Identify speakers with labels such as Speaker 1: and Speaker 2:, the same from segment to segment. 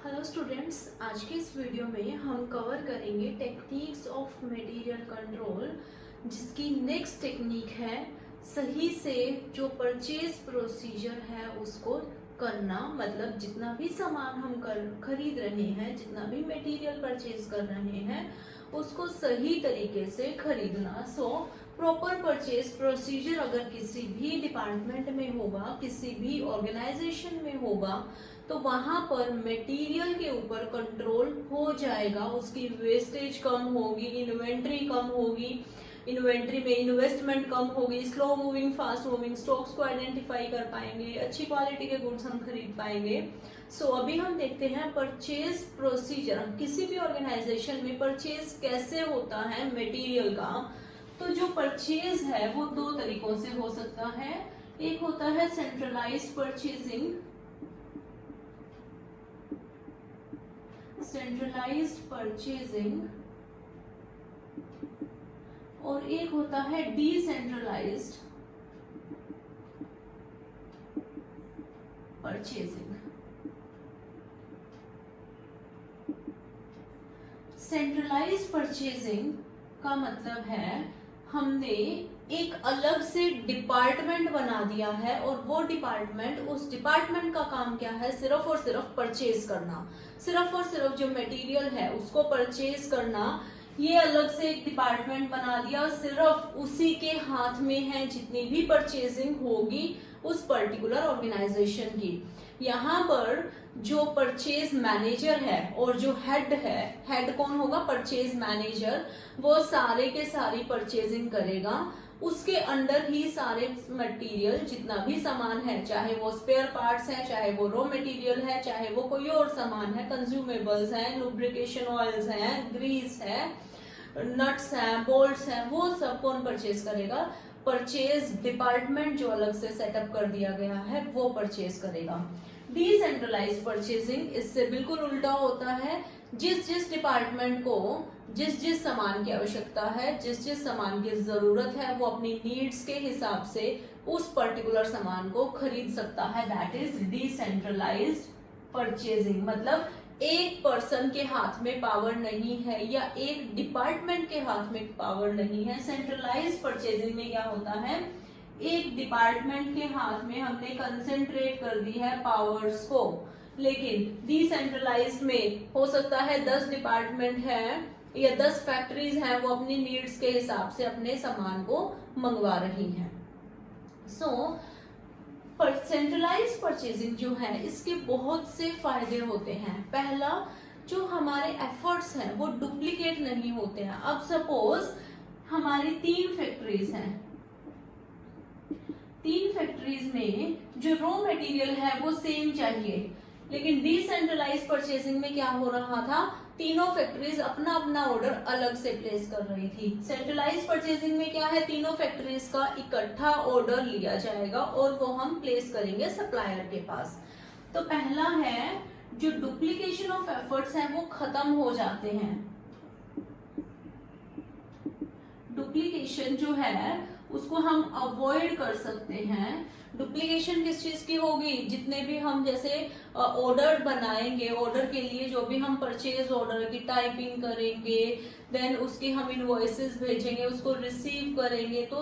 Speaker 1: Hello students, आज के इस वीडियो में हम कवर करेंगे टेक्निक्स ऑफ मटेरियल कंट्रोल, जिसकी नेक्स्ट टेक्निक है सही से जो परचेज प्रोसीजर है उसको करना। मतलब जितना भी सामान हम खरीद रहे हैं, जितना भी मटेरियल परचेज कर रहे हैं, उसको सही तरीके से खरीदना। प्रॉपर परचेज प्रोसीजर अगर किसी भी डिपार्टमेंट में होगा, किसी भी ऑर्गेनाइजेशन में होगा, तो वहां पर मटेरियल के ऊपर कंट्रोल हो जाएगा। उसकी वेस्टेज कम होगी, इन्वेंट्री कम होगी, इन्वेंट्री में इन्वेस्टमेंट कम होगी, slow moving fast moving stocks को आइडेंटिफाई कर पाएंगे, अच्छी क्वालिटी के गुड्स हम खरीद पाएंगे। अभी हम देखते हैं परचेज प्रोसीजर। किसी भी ऑर्गेनाइजेशन में परचेज कैसे होता है मटेरियल का। तो जो परचेज है वो दो तरीकों से हो सकता है। एक होता है सेंट्रलाइज्ड परचेजिंग, और एक होता है डिसेंट्रलाइज्ड परचेजिंग। सेंट्रलाइज्ड परचेजिंग का मतलब है हमने एक अलग से डिपार्टमेंट बना दिया है, और वो डिपार्टमेंट, उस डिपार्टमेंट का काम क्या है, सिर्फ और सिर्फ परचेज करना। सिर्फ और सिर्फ जो मटेरियल है उसको परचेज करना। ये अलग से एक डिपार्टमेंट बना दिया, सिर्फ उसी के हाथ में है जितनी भी परचेजिंग होगी उस पर्टिकुलर ऑर्गेनाइजेशन की। यहाँ पर जो परचेज मैनेजर है और जो हेड है, हेड कौन होगा, परचेज मैनेजर, वो सारे के सारी परचेजिंग करेगा। उसके अंडर ही सारे मटेरियल, जितना भी सामान है, चाहे वो स्पेयर पार्ट्स है, चाहे वो रॉ मटेरियल है, चाहे वो कोई और सामान है, कंज्यूमेबल्स हैं, लुब्रिकेशन ऑयल्स हैं, ग्रीस है, नट्स हैं, बोल्ट्स हैं, वो सब कौन परचेज करेगा, परचेज डिपार्टमेंट जो अलग से सेटअप कर दिया गया है वो परचेज करेगा। डिसेंट्रलाइज्ड परचेजिंग इससे बिल्कुल उल्टा होता है। जिस जिस डिपार्टमेंट को जिस जिस सामान की आवश्यकता है, जिस जिस सामान की जरूरत है, वो अपनी नीड्स के हिसाब से उस पर्टिकुलर सामान को खरीद सकता है। That is decentralized purchasing. मतलब एक पर्सन के हाथ में पावर नहीं है या एक डिपार्टमेंट के हाथ में पावर नहीं है। सेंट्रलाइज्ड परचेजिंग में क्या होता है, एक डिपार्टमेंट के हाथ में हमने कंसेंट्रेट कर दी है पावर्स को। लेकिन डिसेंट्रलाइज्ड में हो सकता है 10 डिपार्टमेंट है या 10 फैक्ट्रीज हैं, वो अपनी नीड्स के हिसाब से अपने सामान को मंगवा रही हैं। सेंट्रलाइज्ड परचेजिंग जो है इसके बहुत से फायदे होते हैं। पहला, जो हमारे एफर्ट्स हैं वो डुप्लीकेट नहीं होते हैं। अब सपोज हमारी 3 फैक्ट्रीज हैं, 3 फैक्ट्रीज में जो रॉ मटेरियल है वो सेम चाहिए, लेकिन डिसेंट्रलाइज्ड परचेजिंग में क्या हो रहा था, तीनों फैक्ट्रीज अपना अपना ऑर्डर अलग से प्लेस कर रही थी। सेंट्रलाइज्ड परचेजिंग में क्या है, तीनों फैक्ट्रीज का इकट्ठा ऑर्डर लिया जाएगा और वो हम प्लेस करेंगे सप्लायर के पास। तो पहला है, जो डुप्लीकेशन ऑफ एफर्ट्स हैं वो खत्म हो जाते हैं। डुप्लीकेशन जो है उसको हम अवॉइड कर सकते हैं। डुप्लीकेशन किस चीज की होगी, जितने भी हम जैसे ऑर्डर बनाएंगे, ऑर्डर के लिए जो भी हम परचेज ऑर्डर की टाइपिंग करेंगे, देन उसकी हम इनवॉइसेस भेजेंगे, उसको रिसीव करेंगे, तो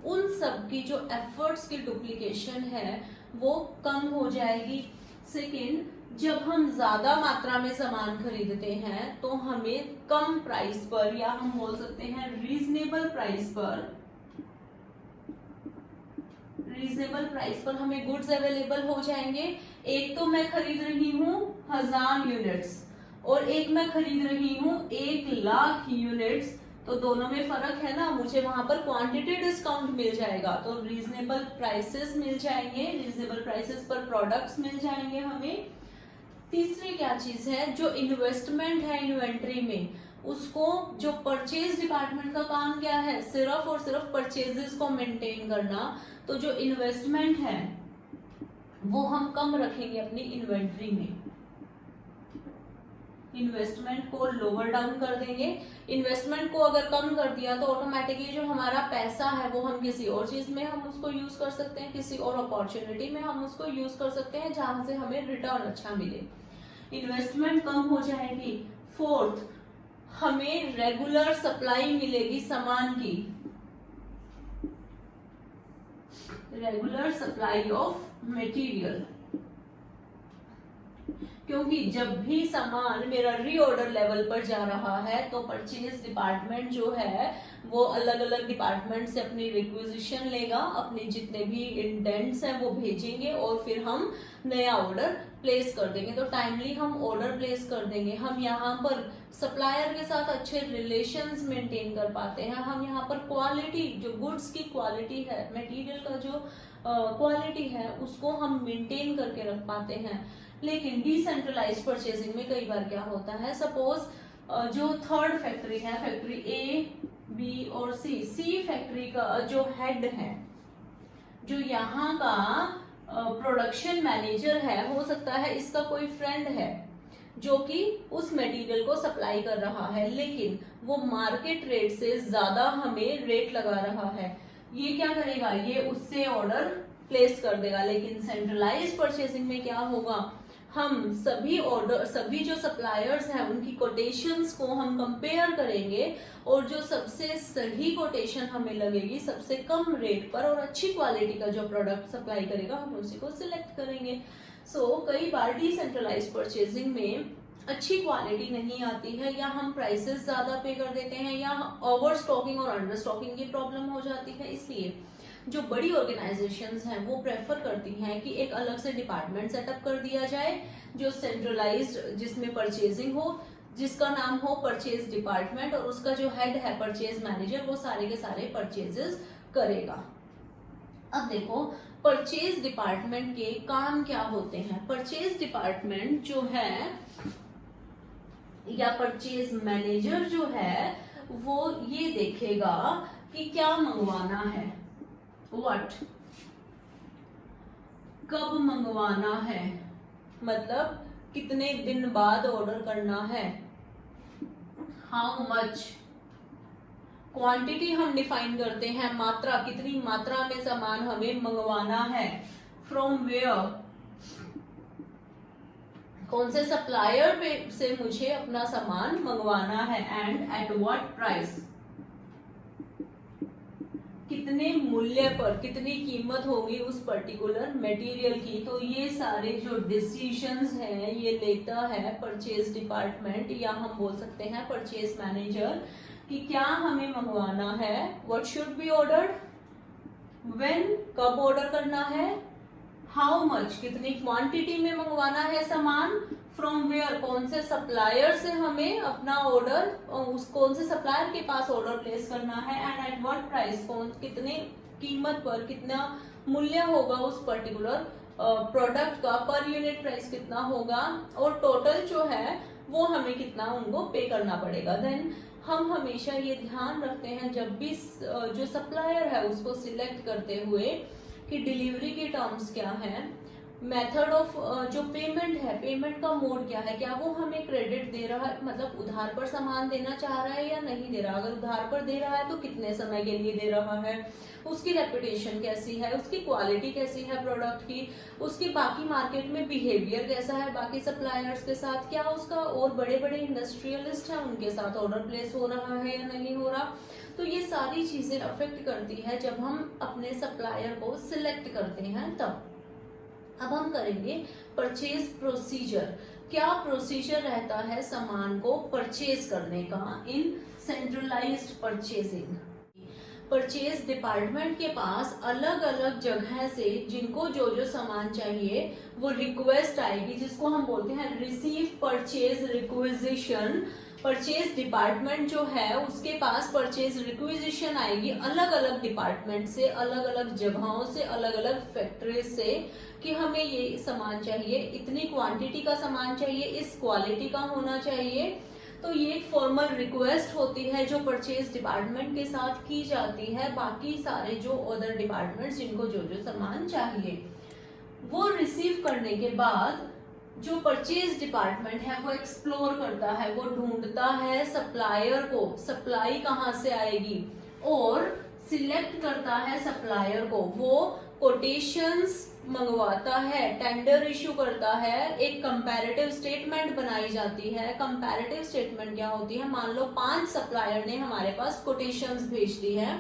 Speaker 1: उन सब की जो एफर्ट्स की डुप्लीकेशन है वो कम हो जाएगी। सेकेंड, जब हम ज्यादा मात्रा में सामान खरीदते हैं तो हमें कम प्राइस पर, या हम बोल सकते हैं रीजनेबल प्राइस पर हमें गुड्स अवेलेबल हो जाएंगे। एक तो मैं खरीद रही हूँ 1000 यूनिट्स और एक मैं खरीद रही हूँ 1,00,000 यूनिट्स, तो दोनों में फर्क है ना। मुझे वहां पर क्वांटिटी डिस्काउंट मिल जाएगा, तो रीजनेबल प्राइसेस मिल जाएंगे, रीजनेबल प्राइसेस पर प्रोडक्ट्स मिल जाएंगे हमें। तीसरी क्या चीज है, जो इन्वेस्टमेंट है इन्वेंट्री में, उसको, जो परचेज डिपार्टमेंट का काम क्या है, सिर्फ और सिर्फ परचेजेस को मेंटेन करना। तो जो इन्वेस्टमेंट है वो हम कम रखेंगे अपनी इन्वेंट्री में, इन्वेस्टमेंट को लोअर डाउन कर देंगे। इन्वेस्टमेंट को अगर कम कर दिया तो ऑटोमेटिकली जो हमारा पैसा है वो हम किसी और चीज में हम उसको यूज कर सकते हैं, किसी और अपॉर्चुनिटी में हम उसको यूज कर सकते हैं जहां से हमें रिटर्न अच्छा मिले। इन्वेस्टमेंट कम हो जाएगी। फोर्थ, हमें रेगुलर सप्लाई मिलेगी सामान की, रेगुलर सप्लाई ऑफ मटेरियल, क्योंकि जब भी सामान मेरा रीऑर्डर लेवल पर जा रहा है तो परचेज डिपार्टमेंट जो है वो अलग अलग डिपार्टमेंट से अपनी रिक्विजिशन लेगा, अपने जितने भी इंडेंट्स हैं वो भेजेंगे और फिर हम नया ऑर्डर प्लेस कर देंगे। तो टाइमली हम ऑर्डर प्लेस कर देंगे। हम यहाँ पर सप्लायर के साथ अच्छे रिलेशंस मेंटेन कर पाते हैं। हम यहाँ पर क्वालिटी, जो गुड्स की क्वालिटी है, मटेरियल का जो क्वालिटी है उसको हम मेंटेन करके रख पाते हैं। लेकिन डिसेंट्रलाइज्ड परचेजिंग में कई बार क्या होता है, सपोज जो थर्ड फैक्ट्री है, फैक्ट्री ए, बी और सी फैक्ट्री का जो हेड है, जो यहाँ का प्रोडक्शन मैनेजर है, हो सकता है इसका कोई फ्रेंड है जो कि उस मटेरियल को सप्लाई कर रहा है, लेकिन वो मार्केट रेट से ज्यादा हमें रेट लगा रहा है। ये क्या करेगा, ये उससे ऑर्डर प्लेस कर देगा। लेकिन सेंट्रलाइज्ड परचेसिंग में क्या होगा, हम सभी जो सप्लायर्स हैं उनकी कोटेशंस को हम कंपेयर करेंगे और जो सबसे सही कोटेशन हमें लगेगी, सबसे कम रेट पर और अच्छी क्वालिटी का जो प्रोडक्ट सप्लाई करेगा, हम उसी को सिलेक्ट करेंगे। कई बार डिसेंट्रलाइज्ड परचेजिंग में अच्छी क्वालिटी नहीं आती है, या हम प्राइसेस ज्यादा पे कर देते हैं, या ओवर स्टॉकिंग और अंडर स्टॉकिंग की प्रॉब्लम हो जाती है। इसलिए जो बड़ी ऑर्गेनाइजेशंस हैं वो प्रेफर करती हैं कि एक अलग से डिपार्टमेंट सेटअप कर दिया जाए जो सेंट्रलाइज्ड, जिसमें परचेजिंग हो, जिसका नाम हो परचेज डिपार्टमेंट, और उसका जो हेड है परचेज मैनेजर, वो सारे के सारे परचेजेस करेगा। अब देखो परचेज डिपार्टमेंट के काम क्या होते हैं। परचेज डिपार्टमेंट जो है या परचेज मैनेजर जो है वो ये देखेगा कि क्या मंगवाना है, व्हाट, कब मंगवाना है, मतलब कितने दिन बाद ऑर्डर करना है, हाउ मच, क्वांटिटी हम डिफाइन करते हैं, मात्रा, कितनी मात्रा में सामान हमें मंगवाना है, फ्रॉम वेयर, कौन से सप्लायर से मुझे अपना सामान मंगवाना है, एंड एट व्हाट प्राइस, कितने मूल्य पर, कितनी कीमत होगी उस पर्टिकुलर मटेरियल की। तो ये सारे जो डिसीजंस हैं ये लेता है परचेज डिपार्टमेंट, या हम बोल सकते हैं परचेज मैनेजर, कि क्या हमें मंगवाना है, what should be ordered, when, कब ऑर्डर करना है, हाउ मच, कितनी क्वांटिटी में मंगवाना है सामान, फ्रॉम वेयर, कौन से सप्लायर से हमें अपना ऑर्डर, कौन से सप्लायर के पास ऑर्डर प्लेस करना है, एंड एट व्हाट प्राइस, कितने कीमत पर, कितना मूल्य होगा उस पर्टिकुलर प्रोडक्ट का, पर यूनिट प्राइस कितना होगा, और टोटल जो है वो हमें कितना उनको पे करना पड़ेगा। देन हम हमेशा ये ध्यान रखते हैं जब भी जो सप्लायर है उसको सिलेक्ट करते हुए कि डिलीवरी के टर्म्स क्या है, मेथड ऑफ जो पेमेंट है, पेमेंट का मोड क्या है, क्या वो हमें क्रेडिट दे रहा है, मतलब उधार पर सामान देना चाह रहा है या नहीं दे रहा, अगर उधार पर दे रहा है तो कितने समय के लिए दे रहा है, उसकी रेपुटेशन कैसी है, उसकी क्वालिटी कैसी है प्रोडक्ट की, उसकी बाकी मार्केट में बिहेवियर कैसा है बाकी सप्लायर्स के साथ, क्या उसका और बड़े बड़े इंडस्ट्रियलिस्ट हैं उनके साथ ऑर्डर प्लेस हो रहा है या नहीं हो रहा। तो ये सारी चीजें अफेक्ट करती है जब हम अपने सप्लायर को सिलेक्ट करते हैं तब। अब हम करेंगे परचेज प्रोसीजर। क्या प्रोसीजर रहता है सामान को परचेज करने का इन सेंट्रलाइज्ड परचेजिंग। परचेज डिपार्टमेंट के पास अलग अलग जगह से जिनको जो जो सामान चाहिए वो रिक्वेस्ट आएगी, जिसको हम बोलते हैं receive purchase requisition. Purchase department जो है उसके पास परचेज रिक्विजिशन आएगी अलग अलग डिपार्टमेंट से, अलग अलग जगहों से, अलग अलग फैक्ट्री से, कि हमें ये सामान चाहिए, इतनी क्वांटिटी का सामान चाहिए, इस क्वालिटी का होना चाहिए। तो ये एक फॉर्मल रिक्वेस्ट होती है जो परचेज डिपार्टमेंट के साथ की जाती है बाकी सारे जो अदर डिपार्टमेंट्स जिनको जो जो सामान चाहिए। वो रिसीव करने के बाद जो परचेज डिपार्टमेंट है वो एक्सप्लोर करता है, वो ढूंढता है सप्लायर को, सप्लाई कहाँ से आएगी, और सिलेक्ट करता है सप्लायर को। वो कोटेशंस मंगवाता है, टेंडर इशू करता है, एक कंपैरेटिव स्टेटमेंट बनाई जाती है। कंपैरेटिव स्टेटमेंट क्या होती है? मान लो 5 सप्लायर ने हमारे पास कोटेशंस भेज दी है,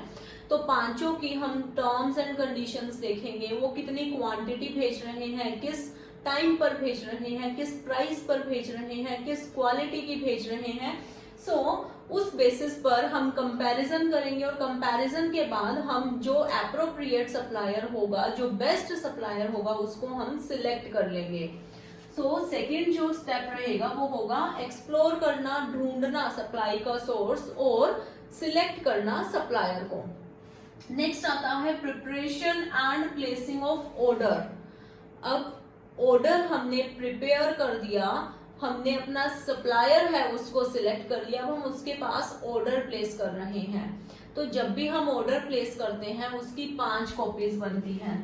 Speaker 1: तो पांचों की हम टर्म्स एंड कंडीशंस देखेंगे, वो कितनी क्वांटिटी भेज रहे हैं, किस टाइम पर भेज रहे हैं, किस प्राइस पर भेज रहे हैं, किस क्वालिटी की भेज रहे हैं। उस बेसिस पर हम कंपैरिजन करेंगे और कंपैरिजन के बाद हम जो एप्रोप्रिएट सप्लायर होगा, जो बेस्ट सप्लायर होगा, उसको हम सिलेक्ट कर लेंगे। सेकंड जो स्टेप रहेगा वो होगा एक्सप्लोर करना, ढूंढना सप्लाई का सोर्स और सिलेक्ट करना सप्लायर को। नेक्स्ट आता है preparation and placing of order. अब ऑर्डर हमने प्रिपेयर कर दिया, हमने अपना सप्लायर है उसको सिलेक्ट कर लिया, अब हम उसके पास ऑर्डर प्लेस कर रहे हैं। तो जब भी हम ऑर्डर प्लेस करते हैं उसकी 5 कॉपीज बनती हैं।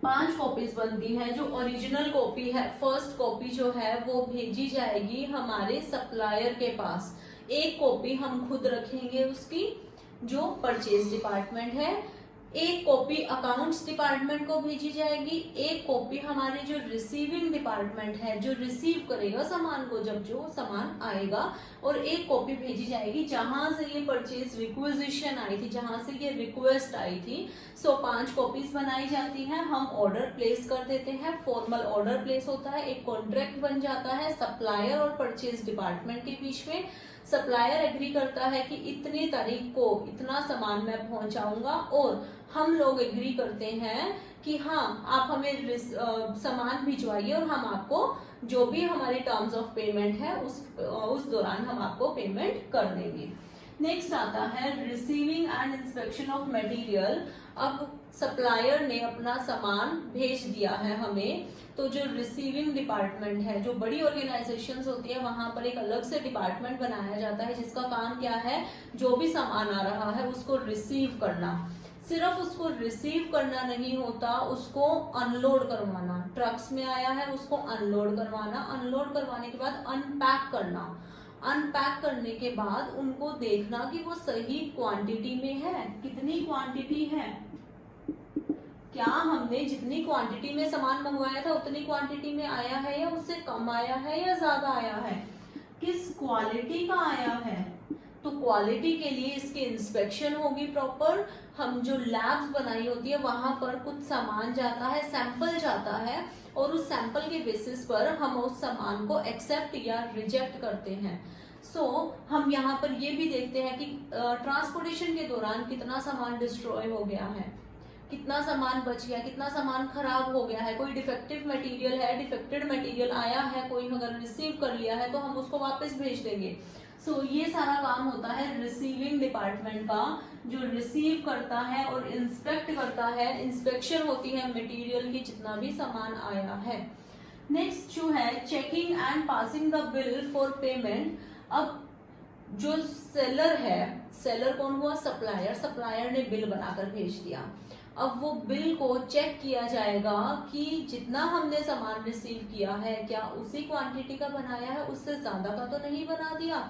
Speaker 1: 5 कॉपीज बनती हैं। जो ओरिजिनल कॉपी है, फर्स्ट कॉपी जो है वो भेजी जाएगी हमारे सप्लायर के पास। एक कॉपी हम खुद रखेंगे उसकी, जो परचेज डिपार्टमेंट है। एक कॉपी अकाउंट्स डिपार्टमेंट को भेजी जाएगी। एक कॉपी हमारे जो रिसीविंग डिपार्टमेंट है, जो रिसीव करेगा सामान को जब जो सामान आएगा। और एक कॉपी भेजी जाएगी जहां से ये परचेज रिक्वेजिशन आई थी, जहां से ये रिक्वेस्ट आई थी। 5 कॉपीज बनाई जाती हैं। हम ऑर्डर प्लेस कर देते हैं, फॉर्मल ऑर्डर प्लेस होता है, एक कॉन्ट्रैक्ट बन जाता है सप्लायर और परचेज डिपार्टमेंट के बीच में। सप्लायर एग्री करता है कि इतनी तारीख को इतना सामान मैं पहुंचाऊंगा, और हम लोग एग्री करते हैं कि हाँ आप हमें सामान भिजवाइए और हम आपको जो भी हमारी टर्म्स ऑफ पेमेंट है उस दौरान हम आपको पेमेंट कर देंगे। नेक्स्ट आता है receiving end inspection of material. अब सप्लायर ने अपना सामान भेज दिया है हमें, तो जो रिसीविंग डिपार्टमेंट है, जो बड़ी ऑर्गेनाइजेशंस होती है, वहां पर एक अलग से डिपार्टमेंट बनाया जाता है जिसका काम क्या है, जो भी सामान आ रहा है उसको रिसीव करना। सिर्फ उसको रिसीव करना नहीं होता, उसको अनलोड करवाना। ट्रक्स में आया है उसको अनलोड करवाना, अनलोड करवाने के बाद अनपैक करना, अनपैक करने के बाद उनको देखना कि वो सही क्वांटिटी में है। कितनी क्वांटिटी है, क्या हमने जितनी क्वांटिटी में सामान मंगवाया था उतनी क्वांटिटी में आया है, या उससे कम आया है, या ज्यादा आया है, किस क्वालिटी का आया है। तो क्वालिटी के लिए इसकी इंस्पेक्शन होगी प्रॉपर। हम जो लैब्स बनाई होती है वहां पर कुछ सामान जाता है, सैंपल जाता है, और उस सैंपल के बेसिस पर हम उस सामान को एक्सेप्ट या रिजेक्ट करते हैं। हम यहाँ पर ये भी देखते हैं कि ट्रांसपोर्टेशन के दौरान कितना सामान डिस्ट्रॉय हो गया है, कितना सामान बच गया, कितना सामान खराब हो गया है, कोई डिफेक्टिव मटेरियल है, डिफेक्टेड मटेरियल आया है, कोई अगर रिसीव कर लिया है तो हम उसको वापस भेज देंगे। ये सारा काम होता है रिसीविंग डिपार्टमेंट का, जो रिसीव करता है और इंस्पेक्ट करता है। इंस्पेक्शन होती है मटेरियल की, जितना भी सामान आया है। नेक्स्ट जो है checking and passing the bill for payment. अब जो सेलर है, सेलर कौन हुआ, सप्लायर, सप्लायर ने बिल बनाकर भेज दिया। अब वो बिल को चेक किया जाएगा कि जितना हमने सामान रिसीव किया है क्या उसी क्वांटिटी का बनाया है, उससे ज्यादा का तो नहीं बना दिया,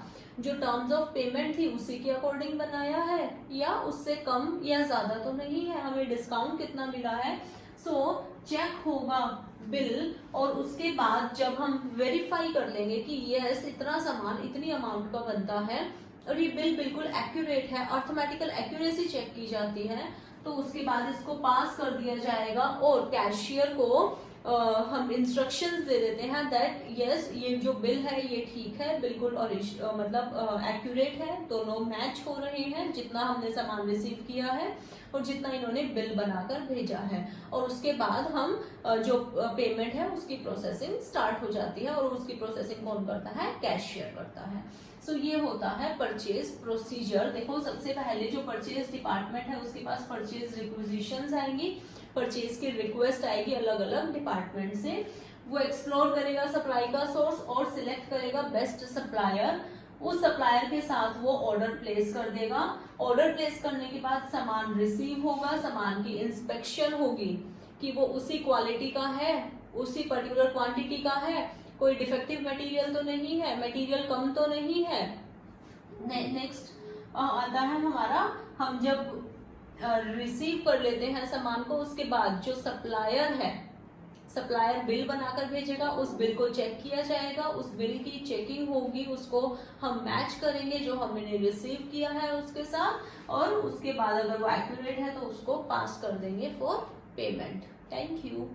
Speaker 1: जो टर्म्स ऑफ पेमेंट थी उसी के अकॉर्डिंग बनाया है, या उससे कम या ज्यादा तो नहीं है, हमें डिस्काउंट कितना मिला है। चेक होगा बिल, और उसके बाद जब हम वेरीफाई कर लेंगे कि यस इतना सामान इतनी अमाउंट का बनता है और ये बिल बिल्कुल एक्यूरेट है, अर्थमेटिकल एक्यूरेसी चेक की जाती है, तो उसके बाद इसको पास कर दिया जाएगा और कैशियर को हम इंस्ट्रक्शंस दे देते हैं दैट यस ये जो बिल है ये ठीक है, बिल्कुल मतलब एक्यूरेट है, दोनों मैच हो रहे हैं, जितना हमने सामान रिसीव किया है और जितना इन्होंने बिल बनाकर भेजा है। और उसके बाद हम जो पेमेंट है उसकी प्रोसेसिंग स्टार्ट हो जाती है, और उसकी प्रोसेसिंग कौन करता है, कैशियर करता है। ये होता है परचेज प्रोसीजर। देखो सबसे पहले जो परचेज डिपार्टमेंट है उसके पास परचेज रिक्वेजिशंस आएंगी, परचेज की रिक्वेस्ट आएगी अलग अलग डिपार्टमेंट से। वो एक्सप्लोर करेगा सप्लाई का सोर्स और सिलेक्ट करेगा बेस्ट सप्लायर। उस सप्लायर के साथ वो ऑर्डर प्लेस कर देगा। ऑर्डर प्लेस करने के बाद सामान रिसीव होगा, सामान की इंस्पेक्शन होगी कि वो उसी क्वालिटी का है, उसी पर्टिकुलर क्वांटिटी का है, कोई डिफेक्टिव मटेरियल तो नहीं है, मटेरियल कम तो नहीं है। नेक्स्ट आता है हमारा, हम जब रिसीव कर लेते हैं सामान को, उसके बाद जो सप्लायर है, सप्लायर बिल बनाकर भेजेगा, उस बिल को चेक किया जाएगा, उस बिल की चेकिंग होगी, उसको हम मैच करेंगे जो हमने रिसीव किया है उसके साथ, और उसके बाद अगर वो एक्यूरेट है तो उसको पास कर देंगे फॉर पेमेंट। Thank you.